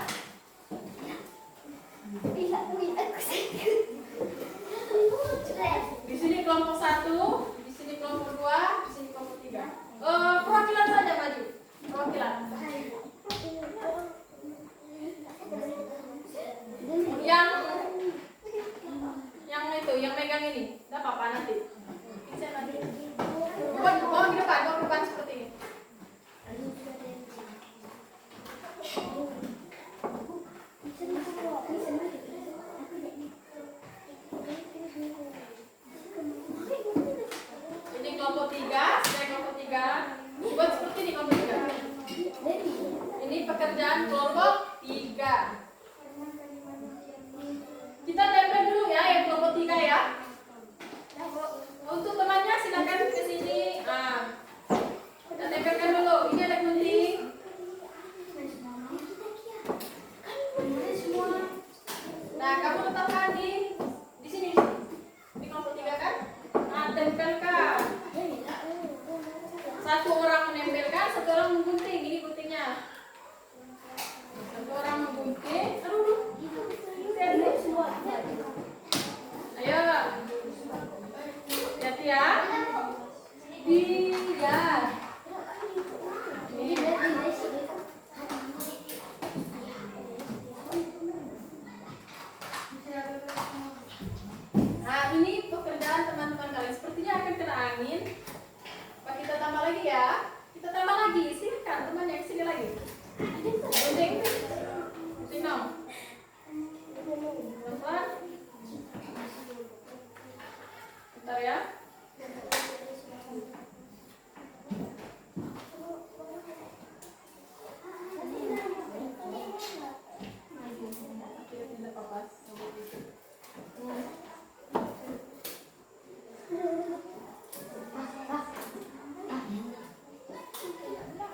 A: Di sini kelompok 1, di sini kelompok 2, di sini kelompok 3. Perwakilan saja maju. Perwakilan. Yang itu, yang megang ini. Enggak apa-apa nanti. Bisa nanti. Bawa ke depan seperti ini. Ini kelompok 3, saya kelompok 3. Buat seperti ini kelompok 3. Ini pekerjaan kelompok 3. Kita tempel dulu ya yang kelompok 3 ya. Untuk temannya silakan ke sini. Kita tempelkan dulu. Ini ada gunting. Nah, kamu letakkan di sini. Di kelompok 3 kan? Nah, tempelkan. Satu orang menempelkan, satu orang menggunting. Ini guntingnya. Satu orang menggunting. Ayo. Hati ya. 3. Nah, ini pekerjaan teman-teman kalian. Sepertinya akan kena angin. Apa kita tambah lagi ya? Kita tambah lagi. Silakan teman yang sini lagi. Gunting. Gunting dong. Pelan-pelan. Bentar ya. Tidak apa-apa.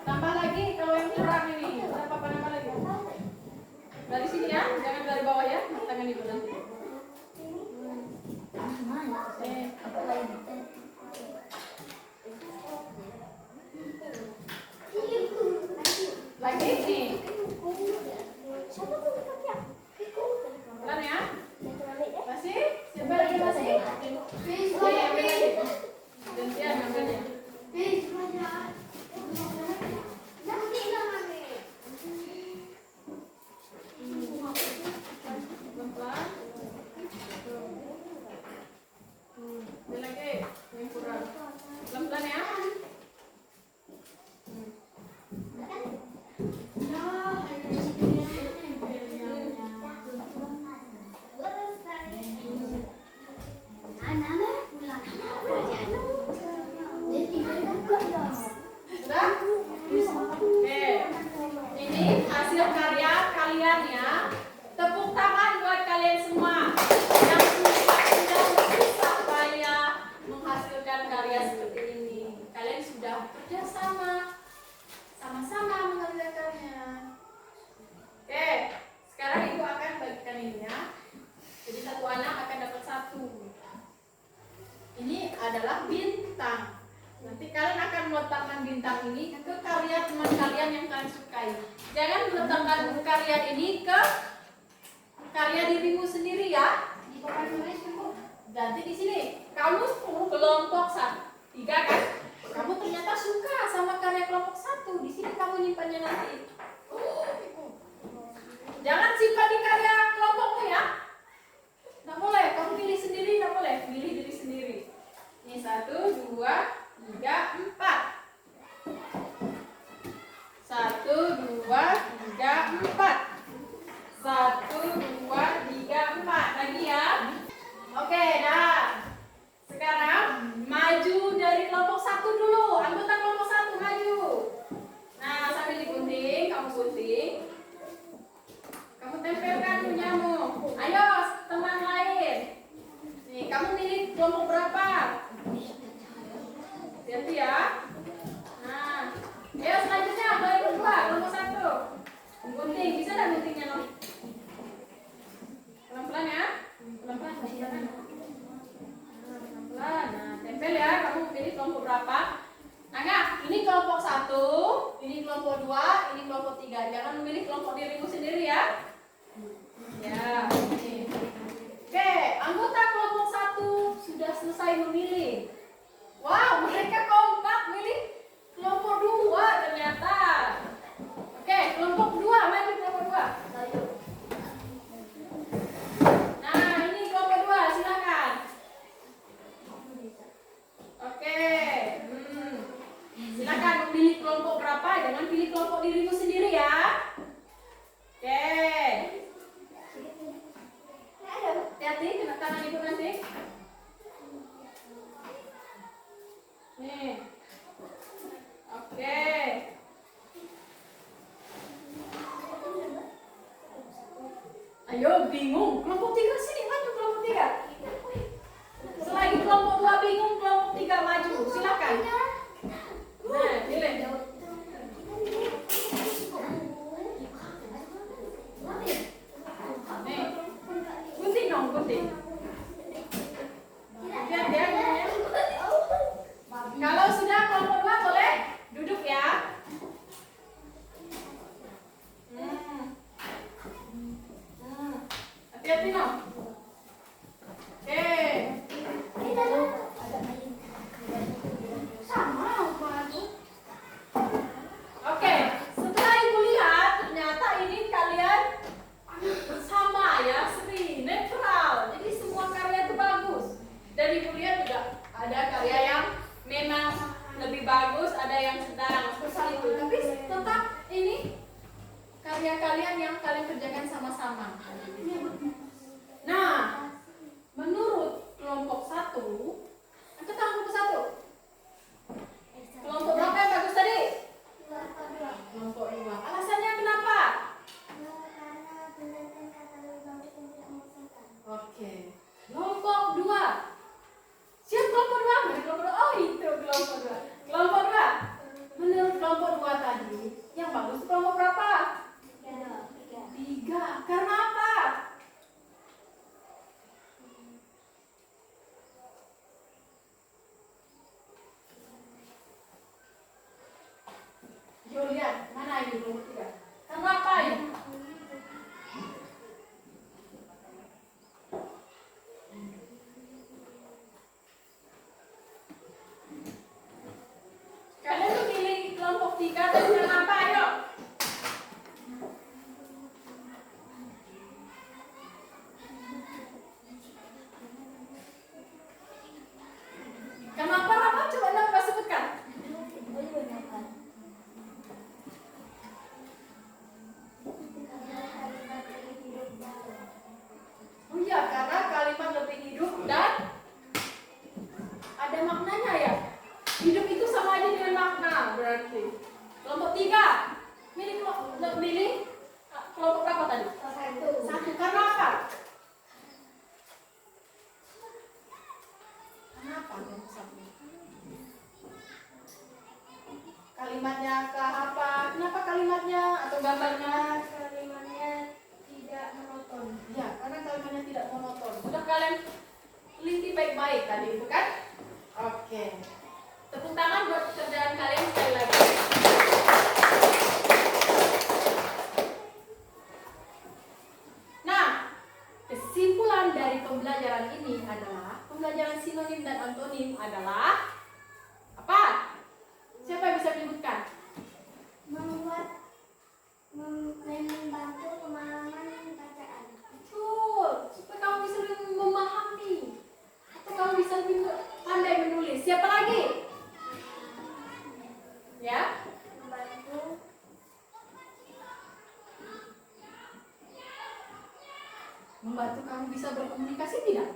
A: Tambah lagi kalau yang kurang ini. Tidak apa-apa, nambah lagi. Dari sini ya, jangan dari bawah ya. Tangan ibu nanti. Lagi nih. Pelan ya. Masih? Siapa lagi masih? Ambil lagi. Gantian ambilnya. Pelan-pelan. Ambil lagi. Yang kurang. Pelan-pelan ya. Sudah? Oke. Ini hasil karya kalian ya. Tepuk tangan buat kalian semua yang sudah bersusah payah menghasilkan karya seperti ini. Kalian sudah bekerja sama-sama mengerjakannya. Oke, sekarang ibu akan bagikan ini ya. Jadi satu anak akan dapat 1. Ini adalah bintang. Nanti kalian akan meletakkan bintang ini ke karya teman kalian yang kalian sukai. Jangan meletakkan karya ini ke karya dirimu sendiri ya. Di papan tulis dulu. Nanti di sini kamu kelompok 3 kan? Kamu ternyata suka sama karya kelompok 1. Di sini kamu nyimpannya nanti. Jangan simpan di karya kelompokmu ya. Nggak boleh. Kamu pilih sendiri, nggak boleh. Pilih diri sendiri. Ini 1, 2, 3, 4. 1, 2, 3, 4. 1, 2, 3, 4. Lagi ya. Oke, dah. Sekarang maju dari kelompok 1 dulu. Anggota kelompok 1 maju. Nah, sambil digunting, kamu gunting. Kamu tempelkan punyamu. Ayo, teman lain. Nih, kamu milih kelompok berapa? Hati-hati ya. Nah, ayo selanjutnya kelompok 2, kelompok 1. Gunting, bisa dah guntingnya, no? Pelan-pelan ya. Pelan-pelan. 2, ini kelompok 3. Jangan memilih kelompok dirimu sendiri ya. Ya, ini. Oke, anggota kelompok 1 sudah selesai memilih. Wow, mereka kompak milih kelompok 2 ternyata. Oke, kelompok 2, mari kelompok 2. Nah, ini kelompok 2, silakan. Oke, silakan memilih kelompok berapa, jangan pilih kelompok dirimu sendiri ya. Oke. Hati-hati, kena tangan ibu nanti. Nih. Oke. Ayo, bingung. Kelompok 3 sini, maju kelompok 3. Selagi kelompok 2 bingung, kelompok 3 maju. Silakan. Nah, pilih. Nih. Gunting dong, gunting. Lihat ya, ya. Kalau sudah kelompok 2 boleh duduk ya. Hati-hati dong. Oke. Oke, setelah ibu lihat ternyata ini kalian sama ya, seri, netral. Jadi semua karya itu bagus. Dan ibu lihat juga ada karya yang memang lebih bagus, ada yang sedang seperti itu. Tapi tetap ini karya kalian yang kalian kerjakan sama-sama. Nah, menurut kelompok 1, angkat tangan kelompok 1. Kelompok berapa yang bagus tadi? Kelompok 2. Alasannya kenapa? Oke. Kelompok 2. Siap kelompok 2? Mana kelompok 2? Oh, itu kelompok 2. Kelompok 2. Menurut kelompok 2 tadi, yang bagus kelompok berapa? 3. Karena apa? Yo lihat, mana ini kelompok 3? Karena apa ini? Kalian tuh pilih kelompok 3 dan kenapa? Ayo. Kenapa? Apa? Coba Napa sebutkan. Oh iya, karena kalimat lebih hidup dan ada maknanya ya. Hidup itu sama aja dengan makna berarti. Kelompok 3. Milih kelompok berapa tadi? 1. Karena apa? Kenapa kelompok 1? Kalimatnya ke apa? Kenapa kalimatnya atau gambarnya?
B: Kalimatnya tidak monoton.
A: Ya, karena kalimatnya tidak monoton. Sudah kalian teliti baik-baik tadi, bukan? Oke. Tepuk tangan buat pekerjaan kalian sekali lagi. Nah, kesimpulan dari pembelajaran ini adalah pembelajaran sinonim dan antonim adalah apa? Siapa yang bisa menyebutkan?
B: Membantu pemahaman bacaan.
A: Betul, supaya kamu bisa lebih memahami atau kamu bisa lebih pandai menulis. Siapa lagi? Ya? Membantu kamu bisa berkomunikasi tidak?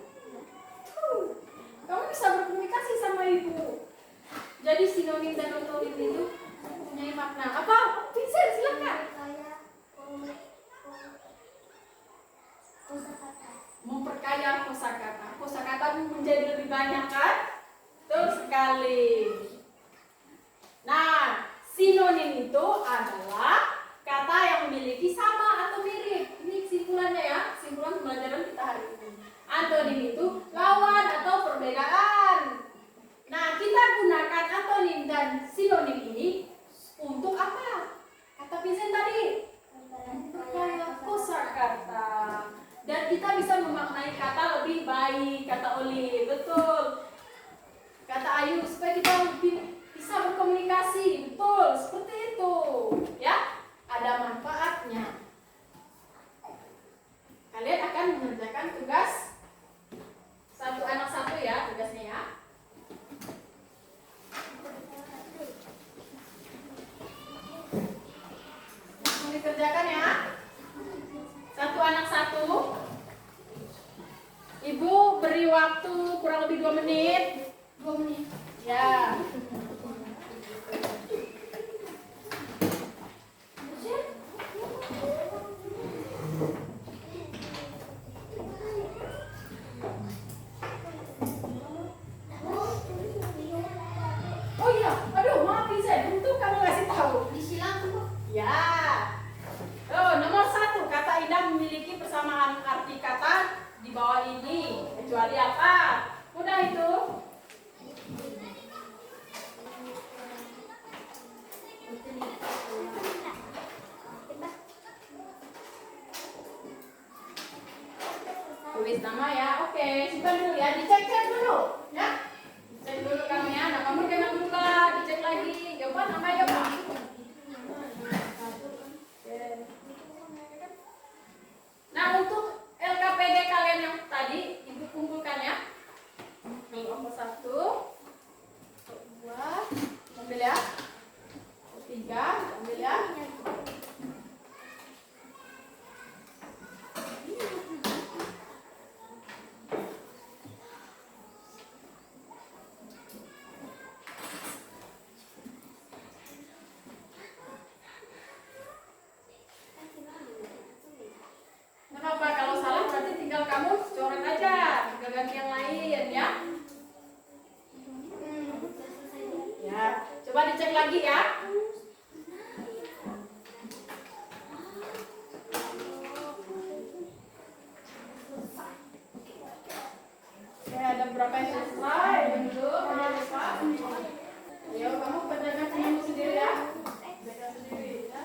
A: Kamu bisa berkomunikasi sama ibu. Jadi sinonim dan antonim itu mempunyai makna. Apa? Vincent, silakan. Memperkaya kosakata. Kosakata menjadi lebih banyak kan? Betul sekali. Nah, sinonim itu adalah kata yang memiliki sama atau mirip. Ini kesimpulannya ya, kesimpulan pembelajaran kita hari ini. Antonim itu lawan atau perbedaan. Nah, kita gunakan antonim dan sinonim ini untuk apa? Ya. Oh, nomor 1, kata indah memiliki persamaan arti kata di bawah ini. Kecuali apa? Mudah itu. Tulis nama ya. Oke, simpan dulu ya. Dicek-cek dulu, ya. Cek dulu kamu ya. Nah, kamu jangan lupa dicek lagi. Coba nama coba. Nah, untuk LKPD kalian yang tadi Ibu kumpulkan ya. Nomor 1, 2, ambil ya. 3, ambil ya. Kenapa? Kalau salah berarti tinggal kamu coret aja, tinggal ganti yang lain ya. Ya, coba dicek lagi ya. Oke, ada berapa yang selesai? Dulu, ayo kamu pedagang kamu sendiri ya. Pedagang sendiri ya.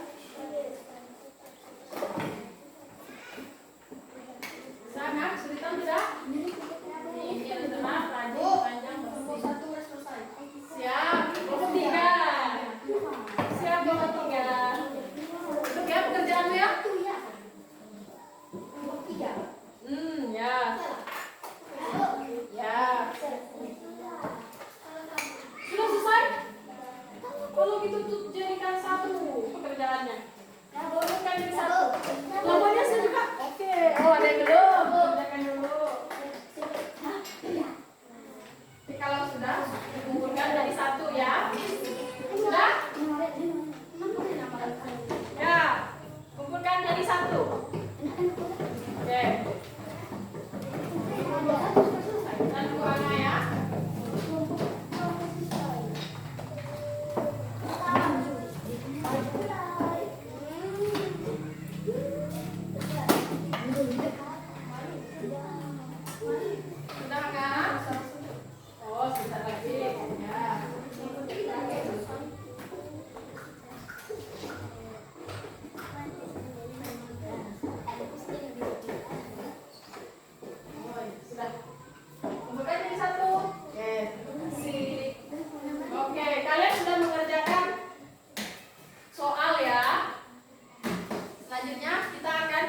A: Sana, kesulitan tidak? Ini ada tenang, rajin, panjang, bersih. Siap, nomor 3. Siap, nomor 3. Duduk ya pekerjaanmu ya. Ya. Ya. Sudah selesai? Kalau gitu tuh jadikan 1 pekerjaannya. Bolehkan jadi 1. Nomornya saya juga. Oke. Oh, ada yang belum. Kerjakan dulu. Tapi kalau sudah, kumpulkan dari 1 ya. Sudah? Ya. Kumpulkan dari 1. Oke. Dan buangnya ya. Sudah kan? Oh, sebentar lagi. Ya. Oh, sudah. Kumpulkan jadi 1. Oke, terima kasih. Oke, kalian sudah mengerjakan soal ya. Selanjutnya kita akan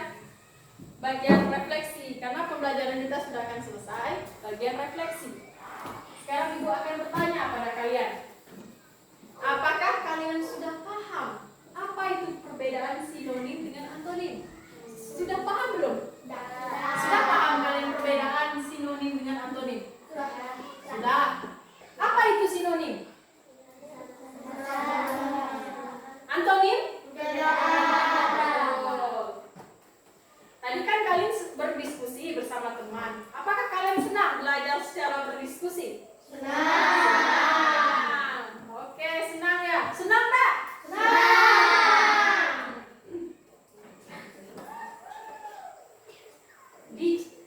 A: bagian refleksi. Karena pembelajaran kita sudah akan selesai. Bagian refleksi. Sekarang Ibu akan bertanya pada kalian. Apakah kalian sudah paham apa itu perbedaan sinonim dengan antonim? Sudah paham belum? Sudah paham kalian perbedaan sinonim dengan antonim? Sudah. Apa itu sinonim? Antonim? Tadi kan kalian berdiskusi bersama teman. Apakah kalian senang belajar secara berdiskusi? Senang. Oke, senang ya. Senang tak? Senang.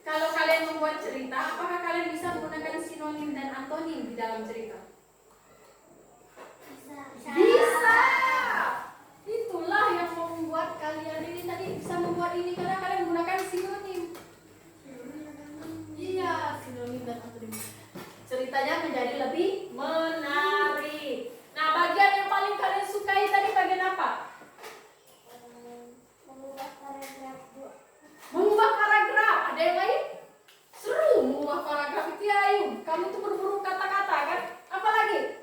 A: Kalau kalian membuat cerita, apakah kalian bisa menggunakan sinonim dan antonim di dalam cerita? Bisa. Itulah yang membuat kalian ini tadi bisa membuat ini karena kalian menggunakan sinonim. Iya, sinonim dan antonim. Ceritanya menjadi lebih menarik. Nah, bagian yang paling kalian sukai tadi bagian apa? Mengubah paragraf. Ada yang lain? Seru mengubah paragraf itu ya, Ayu. Kamu tuh berburu kata-kata kan? Apa lagi?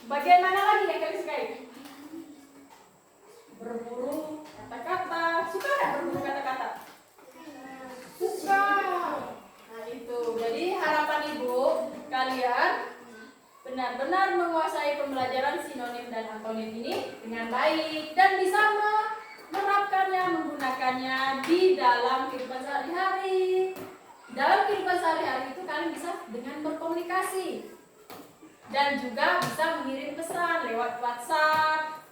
A: Bagian mana lagi yang kalian sukai? Berburu kata-kata. Suka nggak berburu kata-kata? Suka. Nah itu. Jadi harapan Ibu kalian benar-benar menguasai pembelajaran sinonim dan antonim ini dengan baik dan bisa menerapkannya, menggunakannya di dalam kehidupan sehari-hari. Dalam kehidupan sehari-hari itu kalian bisa dengan berkomunikasi dan juga bisa mengirim pesan lewat WhatsApp,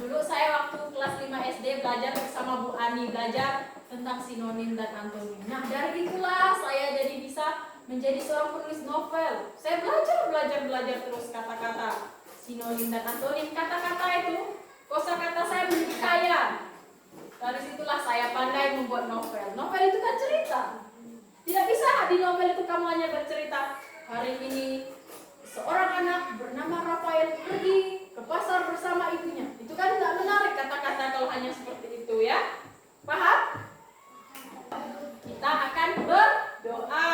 A: Dulu saya waktu kelas 5 SD belajar bersama Bu Ani, belajar tentang sinonim dan antonim. Nah, dari itulah saya jadi bisa menjadi seorang penulis novel. Saya belajar terus kata-kata sinonim dan antonim. Kata-kata itu, kosakata saya menjadi kaya. Dari situlah saya pandai membuat novel. Novel itu kan cerita. Tidak bisa di novel itu kamu hanya bercerita, hari ini seorang anak bernama Rafael pergi ke pasar bersama ibunya. Itu kan tidak menarik kata-kata kalau hanya seperti itu ya. Paham? Kita akan berdoa.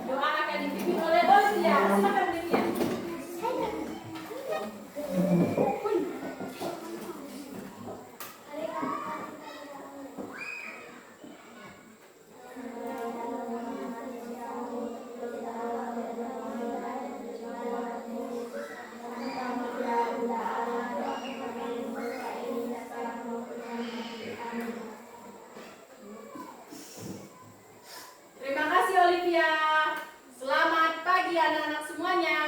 A: Doa akan dipimpin oleh Olivia. Silakan Olivia. Terima kasih Olivia. Selamat pagi anak-anak semuanya.